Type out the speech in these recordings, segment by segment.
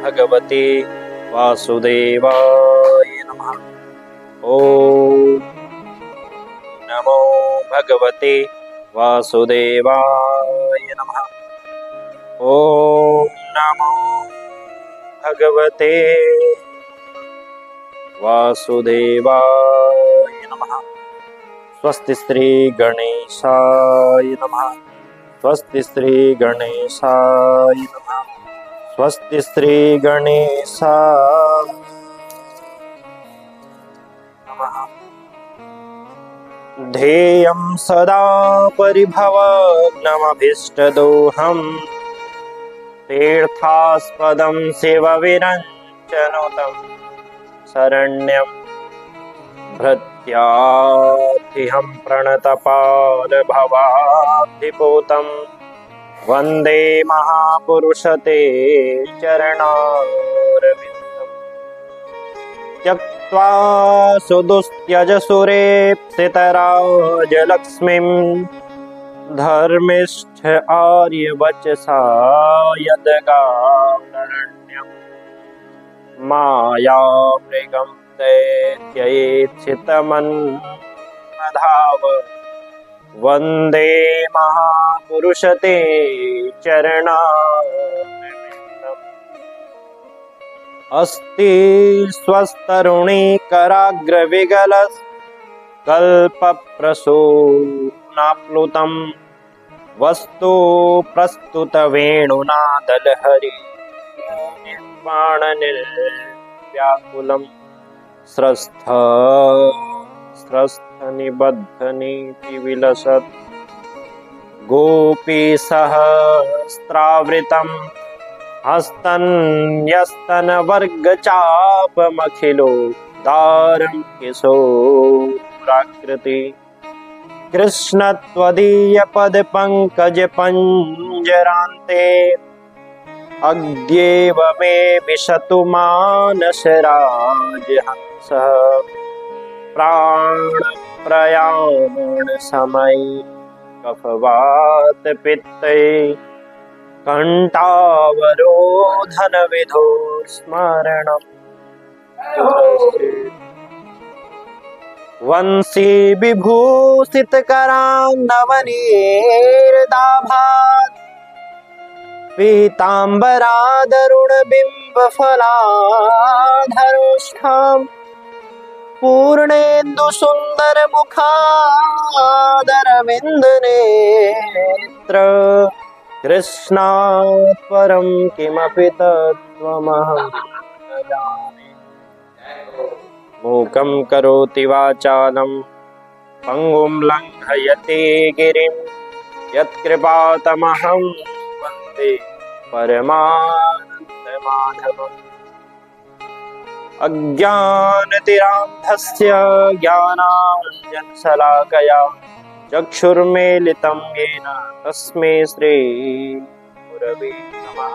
भगवते वासुदेवाय नमः। ओम नमो भगवते वासुदेवाय नमः। ओम नमो भगवते वासुदेवाय नमः। स्वस्ति श्री गणेशाय नमः। स्वस्ति श्री गणेशाय नमः। स्वस्ति श्री गणेशाय नमः। ध्येयं सदा परिभवग्नमभीष्टदोहम् तीर्थास्पदं शिवविरञ्चनुतं शरण्यं भृत्यार्थिहं प्रणतपालभवाब्धिपूतं वन्दे महापुरुषते चरणारविन्दम्। त्यक्त्वा सुदुस्त्यजसुरेप्सितराजलक्ष्मीं धर्मिष्ठ आर्यवचसा यदगारण्यं मायामृगं दैत्ययेत्सितमन्मधाव वन्दे महापुरुषते चरणारविन्दम्। अस्ति स्वस्तरुणीकराग्रविगलत्कल्पप्रसूनाप्लुतं वस्तु प्रस्तुतवेणुनादलहरि निर्वाणनिर्व्याकुलं स्रस्थनिबद्धनीतिविलसत् गोपीसहस्रावृतं हस्तन्यस्तनवर्गचापमखिलो दारं किशोराकृति कृष्ण त्वदीयपदपङ्कजपञ्जरान्ते अद्येव मे विशतु मानसराजहंसः प्राणप्रयाणसमये कफवातपित्ते कण्ठावरोधनविधो स्मरणम्। वंशी विभूषितकरान्नवनीर्दाभात् पीताम्बरादरुणबिम्बफलाधरोष्ठाम् पूर्णेन्दुसुन्दरमुखादरविन्दनेत्र कृष्णात् परं किमपि तत्त्वमहं न जाने। मूकं करोति वाचालं पङ्गुं लङ्घयते गिरिं यत्कृपातमहं वन्दे परमानन्दमाधवम्। अज्ञानतिरान्धस्य ज्ञानाञ्जनशलाकया चक्षुर्मीलितं येन तस्मै श्रीगुरवे नमः।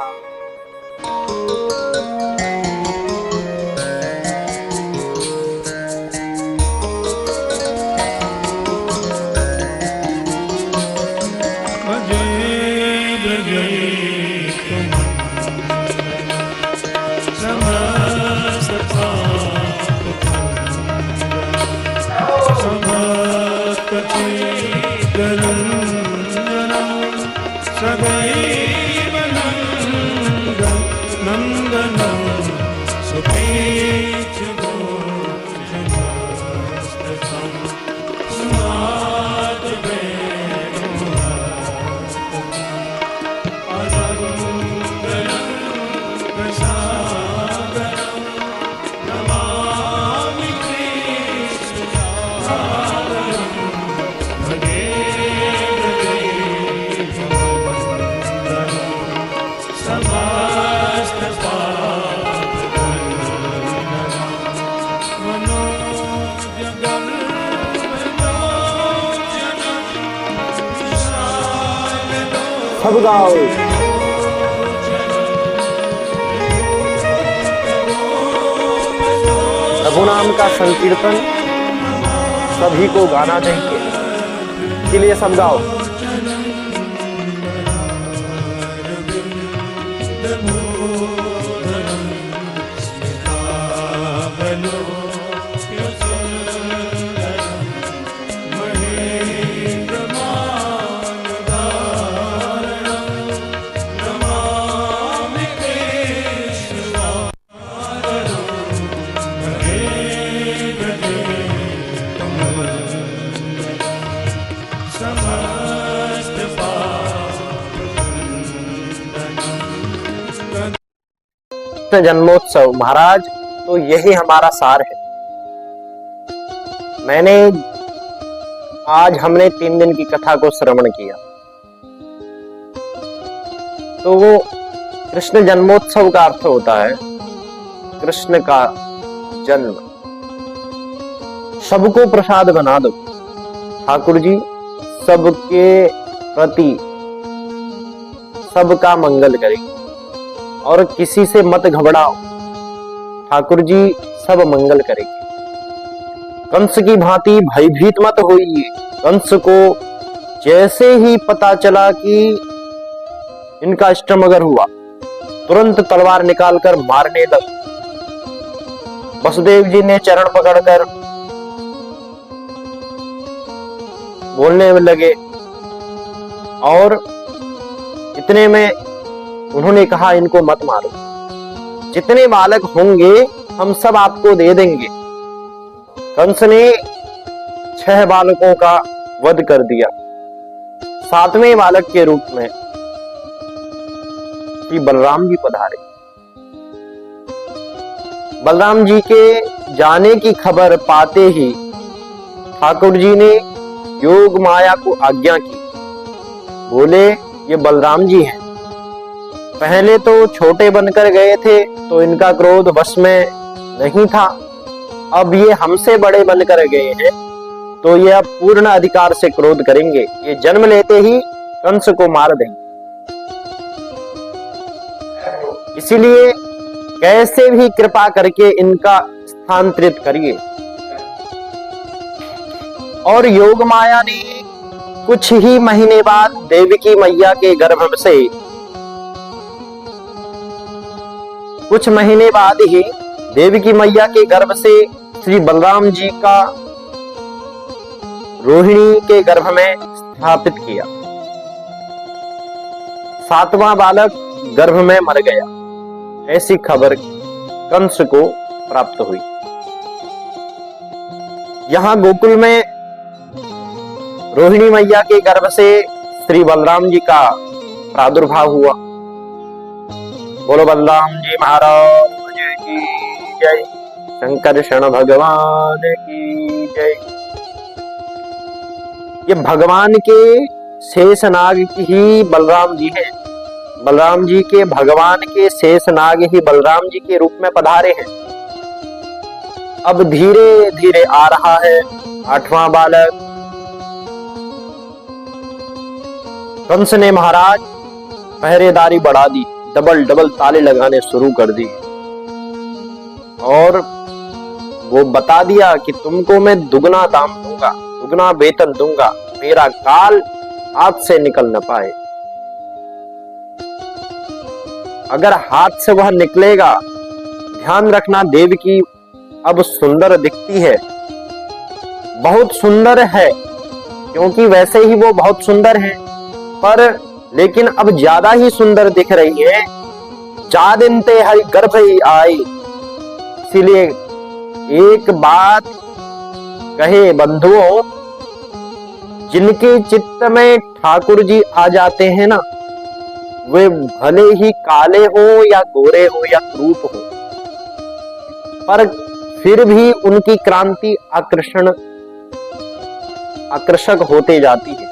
सब गाओ। प्रभु नाम का संकीर्तन सभी को गाना चाहिए, इसलिए सब गाओ। कृष्ण जन्मोत्सव महाराज, तो यही हमारा सार है। आज हमने 3 दिन की कथा को श्रवण किया, तो वो कृष्ण जन्मोत्सव का अर्थ होता है कृष्ण का जन्म। सबको प्रसाद बना दो, ठाकुर जी सबके प्रति सबका मंगल करेंगे, और किसी से मत घबराओ, ठाकुर जी सब मंगल करेंगे। कंस की भांति भयभीत मत होइए। कंस को जैसे ही पता चला कि इनका अष्टमंगर हुआ, तुरंत तलवार निकालकर मारने लगे। वसुदेव जी ने चरण पकड़कर बोलने लगे, और इतने में उन्होंने कहा इनको मत मारो, जितने बालक होंगे हम सब आपको दे देंगे। कंस ने 6 बालकों का वध कर दिया। 7वें बालक के रूप में श्री बलराम जी पधारे। बलराम जी के जाने की खबर पाते ही ठाकुर जी ने योग माया को आज्ञा की। बोले ये बलराम जी हैं, पहले तो छोटे बनकर गए थे तो इनका क्रोध वश में नहीं था, अब ये हमसे बड़े बनकर गए हैं तो ये अब पूर्ण अधिकार से क्रोध करेंगे। ये जन्म लेते ही कंस को मार देंगे, इसीलिए कैसे भी कृपा करके इनका स्थानांतरित करिए। और योग माया ने कुछ ही महीने बाद देवकी मैया के गर्भ से देवकी मैया के गर्भ से श्री बलराम जी का रोहिणी के गर्भ में स्थापित किया। 7वां बालक गर्भ में मर गया, ऐसी खबर कंस को प्राप्त हुई। यहां गोकुल में रोहिणी मैया के गर्भ से श्री बलराम जी का प्रादुर्भाव हुआ। बोलो बलराम जी महाराज की जय, शंकर शरण भगवान की जय। ये भगवान के शेषनाग ही बलराम जी हैं। बलराम जी के भगवान के शेषनाग ही बलराम जी के रूप में पधारे हैं। अब धीरे धीरे आ रहा है 8वां बालक। कंस ने महाराज पहरेदारी बढ़ा दी, डबल ताले लगाने शुरू कर दी, और वो बता दिया कि तुमको मैं दुगना दाम दूंगा, दुगना वेतन दूंगा, मेरा काल हाथ से निकल न पाए। अगर हाथ से वह निकलेगा, ध्यान रखना देवकी अब सुंदर दिखती है, बहुत सुंदर है, क्योंकि वैसे ही वो बहुत सुंदर है, पर लेकिन अब ज्यादा ही सुंदर दिख रही है। जादिनते हरि गर्भ ही आई। इसीलिए एक बात कहे बंधुओं, जिनके चित्त में ठाकुर जी आ जाते हैं ना, वे भले ही काले हो या गोरे हो या क्रूप हो, पर फिर भी उनकी क्रांति आकर्षक होते जाती है।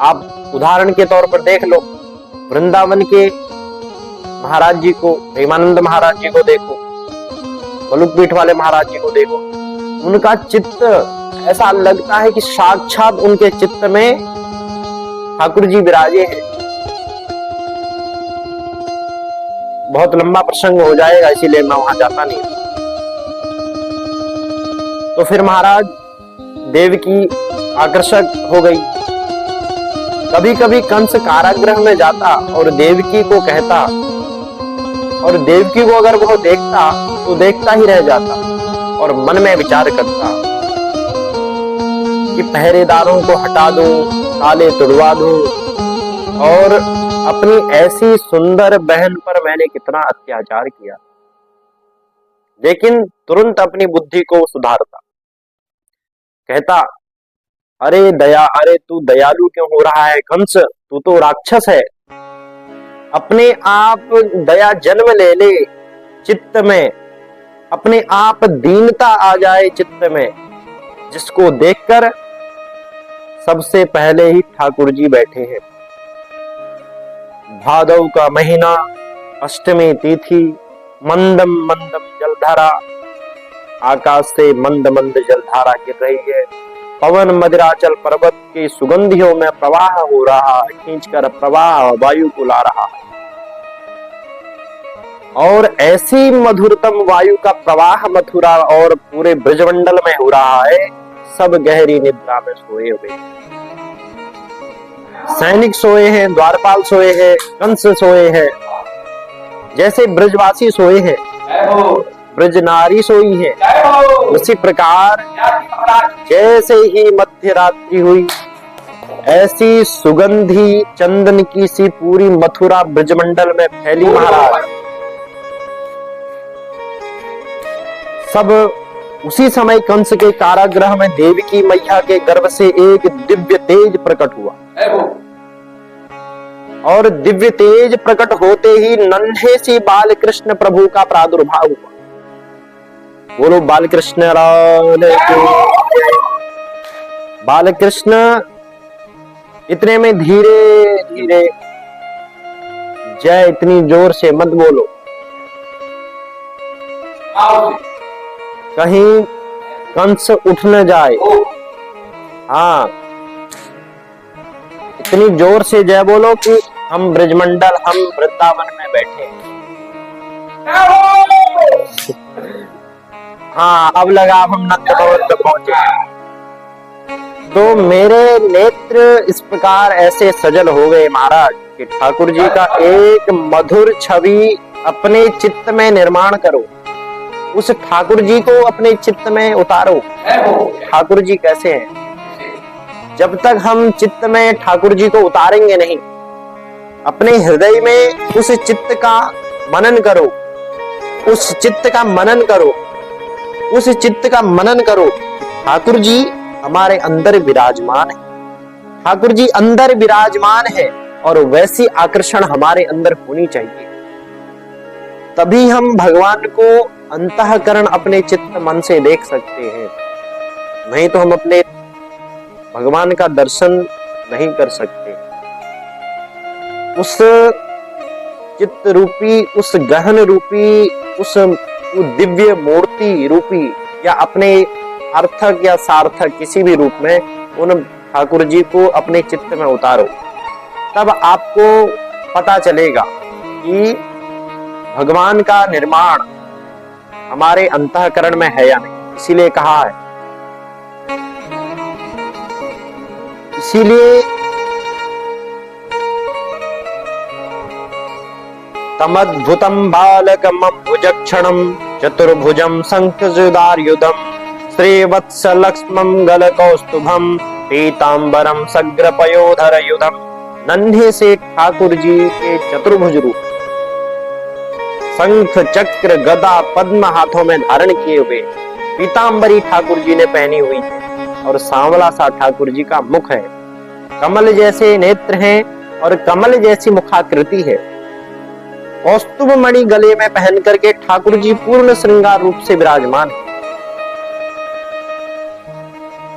आप उदाहरण के तौर पर देख लो, वृंदावन के महाराज जी को, प्रेमानंद महाराज जी को देखो, बलुकपीठ वाले महाराज जी को देखो, उनका चित्त ऐसा लगता है कि साक्षात उनके चित्त में ठाकुर जी विराजे हैं। बहुत लंबा प्रसंग हो जाएगा, इसीलिए मैं वहां जाता नहीं। तो फिर महाराज देवकी आकर्षक हो गई। कभी कभी कंस कारागृह में जाता और देवकी को कहता, और देवकी को अगर वो देखता तो देखता ही रह जाता और मन में विचार करता कि पहरेदारों को हटा दूं, ताले तुड़वा दूं, और अपनी ऐसी सुंदर बहन पर मैंने कितना अत्याचार किया। लेकिन तुरंत अपनी बुद्धि को सुधारता, कहता अरे तू दयालु क्यों हो रहा है कंस, तू तो राक्षस है। अपने आप दया जन्म ले ले चित्त में, अपने आप दीनता आ जाए चित्त में, जिसको देखकर सबसे पहले ही ठाकुर जी बैठे हैं। भादव का महीना, अष्टमी तिथि, मंदम मंदम जलधारा, आकाश से मंद मंद जलधारा गिर रही है। पवन मदिराचल पर्वत की सुगंधियों में प्रवाह हो रहा है, खींचकर प्रवाह वायु को ला रहा है। और ऐसी मधुरतम वायु का प्रवाह मथुरा और पूरे ब्रजमंडल में हो रहा है। सब गहरी निद्रा में सोए हुए, सैनिक सोए हैं, द्वारपाल सोए हैं, कंस सोए हैं, जैसे ब्रजवासी सोए हैं, ब्रज नारी सोई है, उसी प्रकार जैसे ही मध्य रात्रि हुई, ऐसी सुगंधी चंदन की सी पूरी मथुरा ब्रजमंडल में फैली महाराज। सब उसी समय कंस के कारागृह में देवकी मैया के गर्भ से एक दिव्य तेज प्रकट हुआ, और दिव्य तेज प्रकट होते ही नन्हे से बाल कृष्ण प्रभु का प्रादुर्भाव हुआ। बोलो बाल कृष्ण राधे। बाल कृष्ण इतने में धीरे धीरे, जय इतनी जोर से मत बोलो, कहीं कंस उठ न जाए। हाँ, इतनी जोर से जय बोलो कि हम ब्रजमंडल, हम वृंदावन में बैठे। हाँ, अब लगा हम नंद भवन तक पहुंचे। तो मेरे नेत्र इस प्रकार ऐसे सजल हो गए महाराज कि ठाकुर जी का एक मधुर छवि अपने चित्त में निर्माण करो, उस ठाकुर जी को अपने चित्त में उतारो। ठाकुर जी कैसे हैं? जब तक हम चित्त में ठाकुर जी को उतारेंगे नहीं, अपने हृदय में उस चित्त का मनन करो, उस चित्त का मनन करो, उस चित्त का मनन करो। ठाकुर जी हमारे अंदर विराजमान है, ठाकुर जी अंदर विराजमान है, और वैसी आकर्षण हमारे अंदर होनी चाहिए। तभी हम भगवान को अंतःकरण अपने चित्त मन से देख सकते हैं, नहीं तो हम अपने भगवान का दर्शन नहीं कर सकते। उस चित्त रूपी, उस गहन रूपी, उस दिव्य मूर्ति रूपी, या अपने अर्थक या सार्थक किसी भी रूप में उन ठाकुर जी को अपने चित्त में उतारो। तब आपको पता चलेगा कि भगवान का निर्माण हमारे अंतःकरण में है या नहीं। इसीलिए कहा है, इसीलिए तमद्भुतम बालकम भुजक्षणम चतुर्भुजम शंखचूडायुधम श्रीवत्स लक्ष्मम गलकौस्तुभम पीतांबरम सग्रपयोधर युधम। नन्हे से ठाकुर जी के चतुर्भुज रूप, शंख चक्र गदा पद्म हाथों में धारण किए हुए, पीतांबरी ठाकुर जी ने पहनी हुई है, और सांवला सा ठाकुर जी का मुख है, कमल जैसे नेत्र हैं और कमल जैसी मुखाकृति है। कौस्तुभ मणि गले में पहन करके ठाकुर जी पूर्ण श्रृंगार रूप से विराजमान है।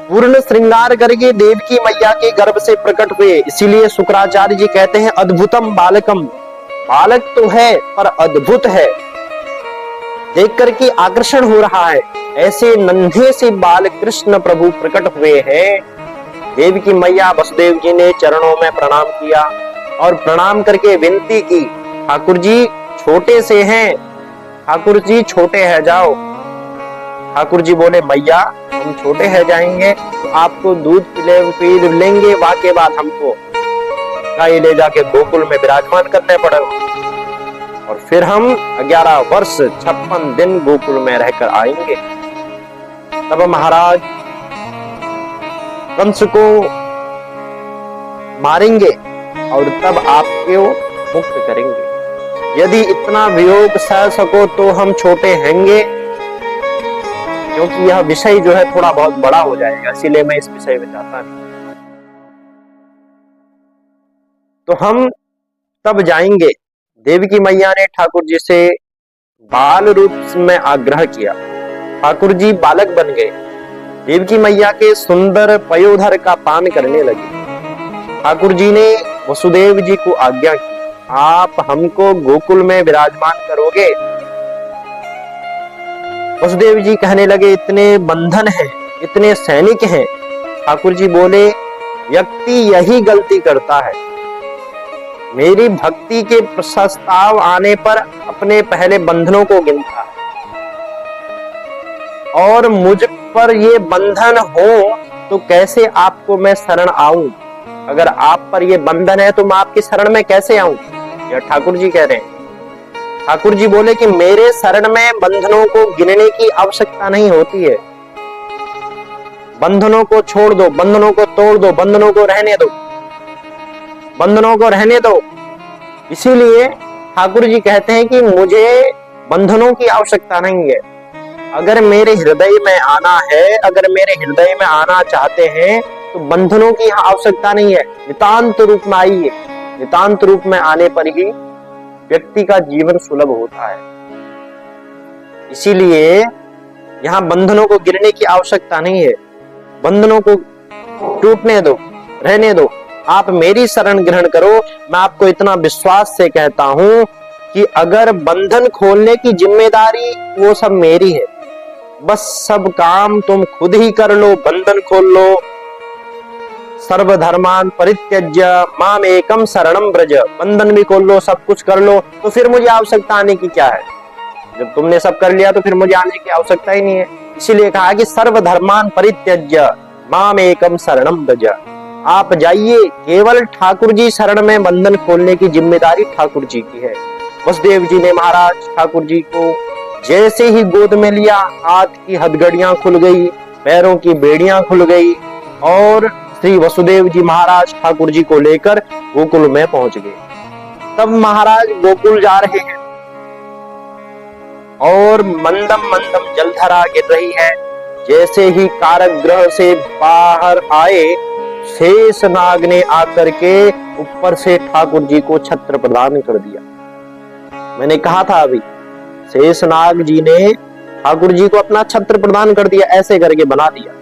पूर्ण श्रृंगार करके देवकी मैया के गर्भ से प्रकट हुए। इसीलिए शुक्राचार्य जी कहते हैं अद्भुतम बालकम, बालक तो है पर अद्भुत है, देख करके आकर्षण हो रहा है। ऐसे नन्हे से बाल कृष्ण प्रभु प्रकट हुए हैं। देवकी मैया वसुदेव जी ने चरणों में प्रणाम किया और प्रणाम करके विनती की, ठाकुर जी छोटे से हैं, ठाकुर जी छोटे है जाओ। ठाकुर जी बोले मैया हम छोटे है जाएंगे तो आपको दूध पी लेंगे, वाके बाद हमको गाय ले जाके गोकुल में विराजमान करने पड़ेगा, और फिर हम 11 वर्ष 56 दिन गोकुल में रहकर आएंगे। तब महाराज कंस को मारेंगे और तब आपको मुक्त करेंगे। यदि इतना वियोग सह सको तो हम छोटे हैंगे, क्योंकि यह विषय जो है थोड़ा बहुत बड़ा हो जाएगा, इसीलिए मैं इस विषय में जाता नहीं। तो हम तब जाएंगे देवकी मैया ने ठाकुर जी से बाल रूप में आग्रह किया। ठाकुर जी बालक बन गए, देवकी मैया के सुंदर पयोधर का पान करने लगे। ठाकुर जी ने वसुदेव जी को आज्ञा की, आप हमको गोकुल में विराजमान करोगे? वसुदेव जी कहने लगे, इतने बंधन हैं, इतने सैनिक हैं। ठाकुर जी बोले, व्यक्ति यही गलती करता है, मेरी भक्ति के प्रस्ताव आने पर अपने पहले बंधनों को गिनता है, और मुझ पर ये बंधन हो तो कैसे आपको मैं शरण आऊं? अगर आप पर ये बंधन है तो मैं आपकी शरण में कैसे आऊं? यह ठाकुर जी कह रहे हैं। ठाकुर जी बोले कि मेरे शरण में बंधनों को गिनने की आवश्यकता नहीं होती है। बंधनों को छोड़ दो, बंधनों को तोड़ दो, बंधनों को रहने दो, बंधनों को रहने दो। इसीलिए ठाकुर जी कहते हैं कि मुझे बंधनों की आवश्यकता नहीं है। अगर मेरे हृदय में आना है, अगर मेरे हृदय में आना चाहते हैं तो बंधनों की यहाँ आवश्यकता नहीं है। नितांत रूप में आइए, नितांत रूप में आने पर ही व्यक्ति का जीवन सुलभ होता है। इसीलिए यहाँ बंधनों को गिरने की आवश्यकता नहीं है। बंधनों को टूटने दो, रहने दो, आप मेरी शरण ग्रहण करो। मैं आपको इतना विश्वास से कहता हूं कि अगर बंधन खोलने की जिम्मेदारी वो सब मेरी है, बस सब काम तुम खुद ही कर लो, बंधन खोल लो। सर्वधर्मान परित्यज्य माम एकम शरणम ब्रज, बंधन भी खोल लो, सब कुछ कर लो, तो फिर मुझे आवश्यकता आने की क्या है? जब तुमने सब कर लिया तो फिर मुझे आने की आवश्यकता ही नहीं है। इसीलिए कहा कि सर्वधर्मान परित्यज्य माम एकम शरणम ब्रज, आप जाइए, केवल ठाकुर जी शरण में बंधन खोलने की जिम्मेदारी ठाकुर जी की है। वसुदेव जी ने महाराज ठाकुर जी को जैसे ही गोद में लिया, हाथ की हथगड़ियां खुल गई, पैरों की बेड़ियां खुल गई, और श्री वसुदेव जी महाराज ठाकुर जी को लेकर गोकुल में पहुंच गए। तब महाराज गोकुल जा रहे हैं और मंदम मंदम जलधारा गिर रही है। जैसे ही कारागृह से बाहर आए, शेषनाग ने आकर के ऊपर से ठाकुर जी को छत्र प्रदान कर दिया। मैंने कहा था अभी, शेषनाग जी ने ठाकुर जी को अपना छत्र प्रदान कर दिया, ऐसे करके बना दिया।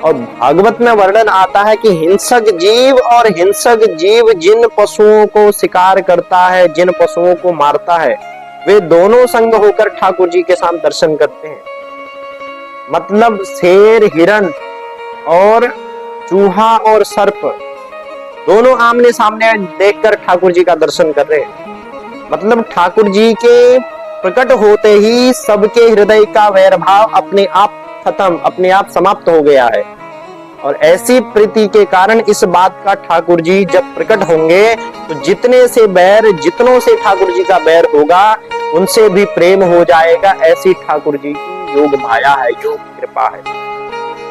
और भागवत में वर्णन आता है कि हिंसक जीव और हिंसक जीव जिन पशुओं को शिकार करता है, जिन पशुओं को मारता है, वे दोनों संग होकर ठाकुर जी के साथ दर्शन करते हैं। मतलब शेर, हिरण और चूहा और सर्प दोनों आमने सामने देखकर ठाकुर जी का दर्शन कर रहे हैं। मतलब ठाकुर जी के प्रकट होते ही सबके हृदय का वैर भाव अपने आप खत्म, अपने आप समाप्त हो गया है। और ऐसी प्रीति के कारण इस बात का ठाकुर जी जब प्रकट होंगे तो जितने से बैर, जितनों से ठाकुर जी का बैर होगा उनसे भी प्रेम हो जाएगा। ऐसी ठाकुर जी की योग माया है, योग कृपा है,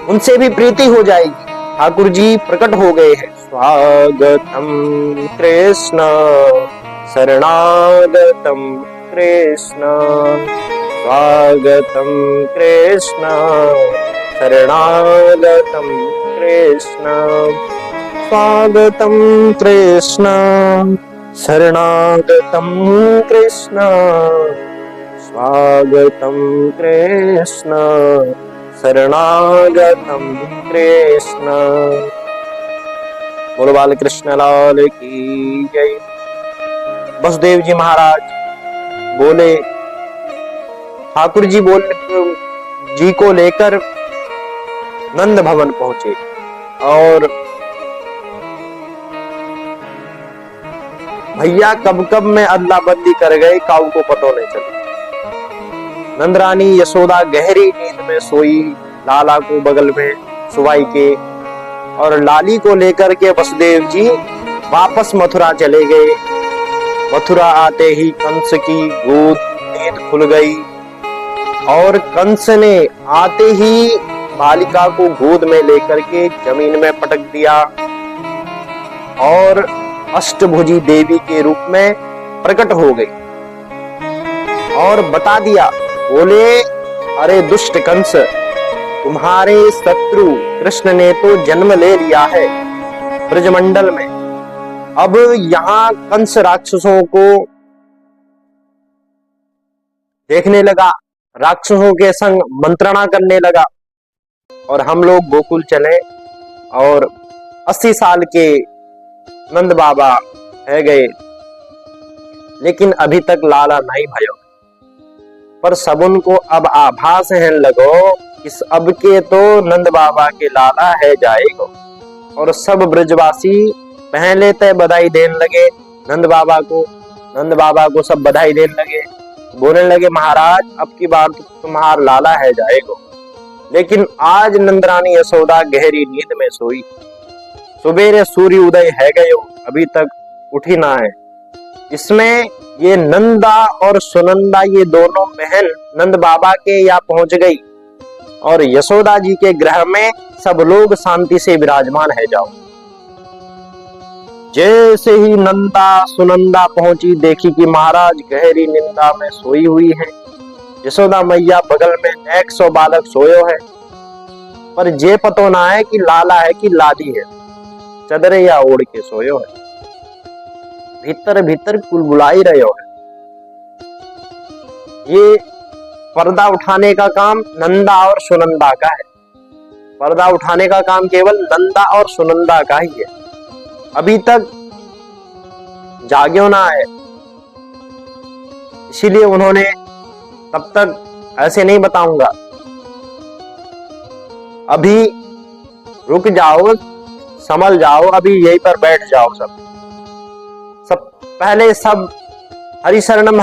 उनसे भी प्रीति हो जाएगी। ठाकुर जी प्रकट हो गए हैं। स्वागतम कृष्ण शरणागतम कृष्ण, स्वागतम कृष्ण शरणागतम कृष्ण, स्वागतम कृष्ण शरणागतम कृष्ण, स्वागतम कृष्ण शरणागतम कृष्ण। बोलो बाल कृष्ण लाल की जय। वसुदेव जी महाराज बोले, ठाकुर जी जी को लेकर नंद भवन पहुंचे और भैया कब कब में अदला बदली कर गए, काऊ को पतो नहीं चला। नंदरानी यशोदा गहरी नींद में सोई, लाला को बगल में सुवाई के, और लाली को लेकर के वसुदेव जी वापस मथुरा चले गए। मथुरा आते ही कंस की गोद नींद खुल गई और कंस ने आते ही बालिका को गोद में लेकर के जमीन में पटक दिया और अष्टभुजी देवी के रूप में प्रकट हो गई और बता दिया, बोले, अरे दुष्ट कंस, तुम्हारे शत्रु कृष्ण ने तो जन्म ले लिया है ब्रजमंडल में। अब यहाँ कंस राक्षसों को देखने लगा, राक्षसों के संग मंत्रणा करने लगा। और हम लोग गोकुल चले और 80 साल के नंद बाबा है गए, लेकिन अभी तक लाला नहीं भयो। पर सबन को अब आभास है लगो इस अब के तो नंद बाबा के लाला है जाएगो। और सब ब्रजवासी पहले तय बधाई देने लगे नंद बाबा को सब बधाई देने लगे, बोलने लगे महाराज अब की बार तो तुम्हारा लाला है जाएगो। लेकिन आज नंदरानी यशोदा गहरी नींद में सोई। सुबेरे सूर्य उदय है गयो, अभी तक उठी ना है। इसमें ये नंदा और सुनंदा ये दोनों बहन नंद बाबा के यहाँ पहुंच गई और यशोदा जी के गृह में सब लोग शांति से विराजमान है जाओ। जैसे ही नंदा सुनंदा पहुंची, देखी कि महाराज गहरी निंदा में सोई हुई है। यशोदा मैया बगल में 100 बालक सोयो है, पर जे पतो ना है कि लाला है कि लाली है। चदरे या ओढ़ के सोयो है, भीतर भीतर कुलबुलाई रहो है। ये पर्दा उठाने का काम नंदा और सुनंदा का है। पर्दा उठाने का काम केवल नंदा और सुनंदा का ही है। अभी तक जाग्यो ना है, इसीलिए उन्होंने तब तक ऐसे नहीं बताऊंगा, अभी रुक जाओ, संभल जाओ, अभी यहीं पर बैठ जाओ। सब पहले सब हरिशरणम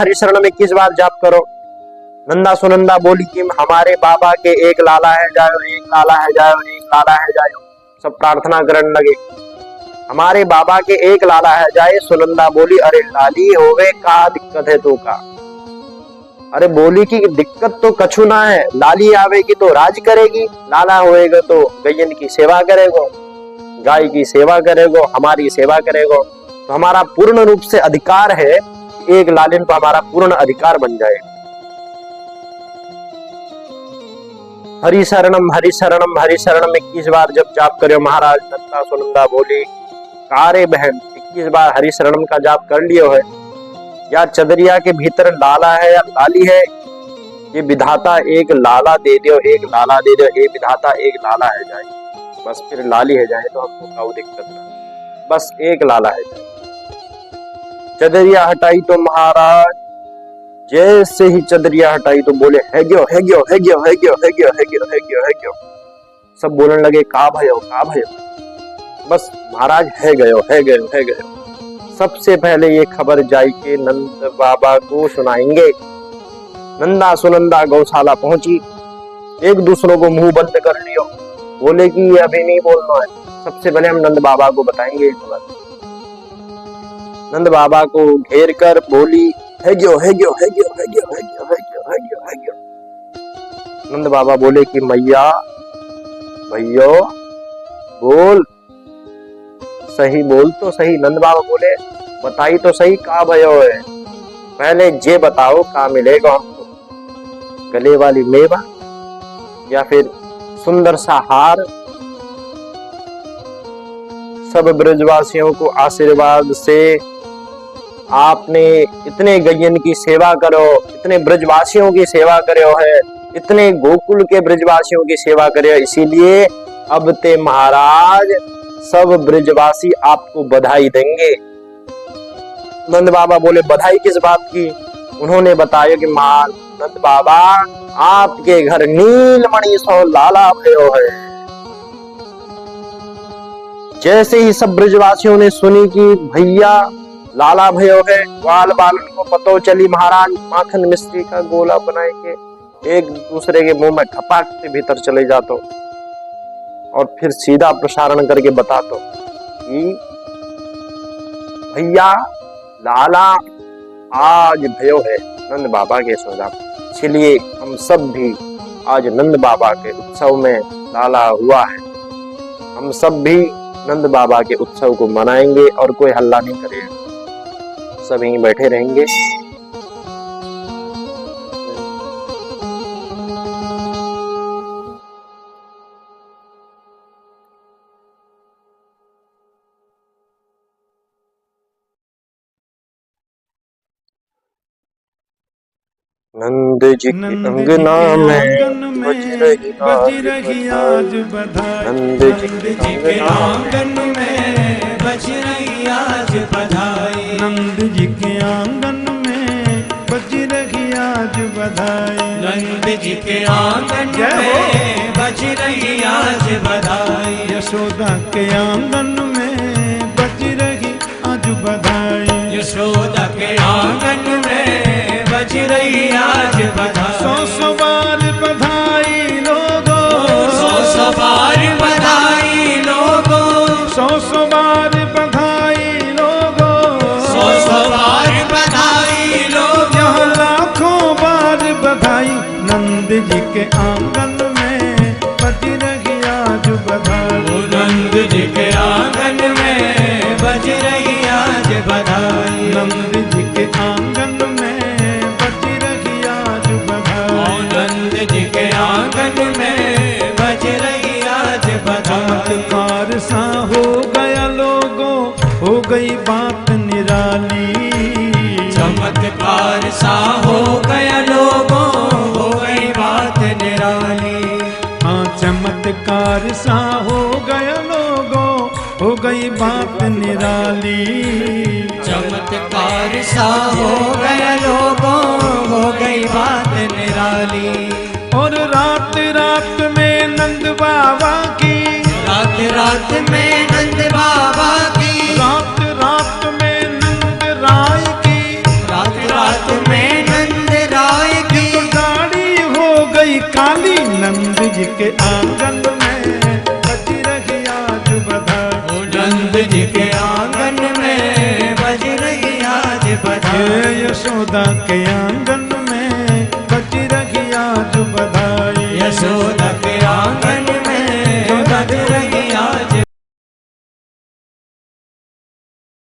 21 बार जाप करो। नंदा सुनंदा बोली कि हमारे बाबा के एक लाला है जायो, एक लाला है जायो, एक लाला है जायो। सब प्रार्थना करने लगे, हमारे बाबा के एक लाला है जाए। सुनंदा बोली अरे लाली होवे का दिक्कत है तो का। अरे बोली कि दिक्कत तो कछु ना है, लाली आवेगी तो राज करेगी, लाला होएगा तो गैयन की सेवा करेगो, गाय की सेवा करेगो, हमारी सेवा करेगो। तो हमारा पूर्ण रूप से अधिकार है, एक लालिन तो हमारा पूर्ण अधिकार बन जाएगा। हरि शरणम 21 बार जब जाप करो। महाराज नंदा सुनंदा बोली कारे बहन 21 बार हरि शरणम का जाप कर लियो है, या चदरिया के भीतर लाला है या लाली है, ये विधाता एक लाला दे दो, एक लाला दे दो, ये विधाता एक लाला है जाए, बस फिर लाली है जाए तो हमको क्या दिक्कत ना, बस एक लाला है जाए। चदरिया हटाई तो महाराज जैसे ही चदरिया हटाई तो बोले है गयो है गयो है गयो है गयो है गयो है गयो है गयो है गयो। सब बोलने लगे का भयो का भयो। बस महाराज है गयो है गयो है गयो। सबसे पहले ये खबर जाई के नंद बाबा को सुनाएंगे। नंदा सुनंदा गौशाला पहुंची, एक दूसरों को मुंह बंद कर लियो, बोले कि ये अभी नहीं बोलना है, सबसे पहले हम नंद बाबा को बताएंगे खबर। नंद बाबा को घेर कर बोली है गयो है गयो है गयो है गयो है गयो है गयो है गयो है गयो। नंद बाबा बोले कि मैया भैयो बोल, सही बोल तो सही। नंद बाबा बोले बताई तो सही का भयो है, पहले जे बताओ का मिलेगा हमको, गले वाली मेवा या फिर सुंदर सा हार। सब ब्रजवासियों को आशीर्वाद से आपने इतने गैयन की सेवा करो, इतने ब्रजवासियों की सेवा करो है, इतने गोकुल के ब्रजवासियों की सेवा करो, इसीलिए अब ते महाराज सब ब्रजवासी आपको बधाई देंगे। नंद बाबा बोले बधाई किस बात की? उन्होंने बताया कि मान नंद बाबा आपके घर नीलमणि सो लाला भयो है। जैसे ही सब ब्रजवासियों ने सुनी कि भैया लाला भयो है, ग्वाल बालन को पतो चली महाराज माखन मिश्री का गोला बनाए के एक दूसरे के मुंह में खपाक से भीतर चले जातो और फिर सीधा प्रसारण करके बतातो कि भैया लाला आज भयो है नंद बाबा के सौदा। इसलिए हम सब भी आज नंद बाबा के उत्सव में लाला हुआ है, हम सब भी नंद बाबा के उत्सव को मनाएंगे और कोई हल्ला नहीं करेगा, सब यहीं बैठे रहेंगे। नंद जी की अंगना में बज रही आज बधाई। नंद जी के आंगन में बज रही आज बधाई। नंद जी के आंगन में बज रही आज बधाई। नंद जी के आंगन में बज रही आज बधाई। यशोदा के आंगन में बज रही आज बधाई। यशोदा के आंगन में बज रही आज बधाई। 100 बार बधाई लोगो, 100 बार बधाई लोगो, 100 बार बधाई लोगो, 100 बार बधाई लोगो, यहाँ लाखों बार बधाई। नंद जी के आंगन में बज रही आज बधाई। नंद जी के आंगन में बज रही आज बधाई। नंद जी के आंगन में बज रही आज बधाई। नंद जी के आंगन में बज रही आज बधाई। चमत्कार सा हो गया लोगों, हो गई बात निराली। चमत्कार सा हो गया लोगों, हो गई बात निराली। हाँ, चमत्कार सा हो गया लोगों, हो गई बात निराली। चमत्कार सा हो गया लोगों, हो गई बात निराली। और रात रात में नंद बाबा की, रात रात में नंद बाबा की, रात रात में नंद राय की, रात रात में नंद राय की तो दाढ़ी हो गई काली। नंद जी के आंगन में बज रही आज बधाई। नंद जी के आंगन में बज रही आज बधाई। यशोदा के आंगन में बज रही आज बधाई। यशोदा के आंगन में बज रही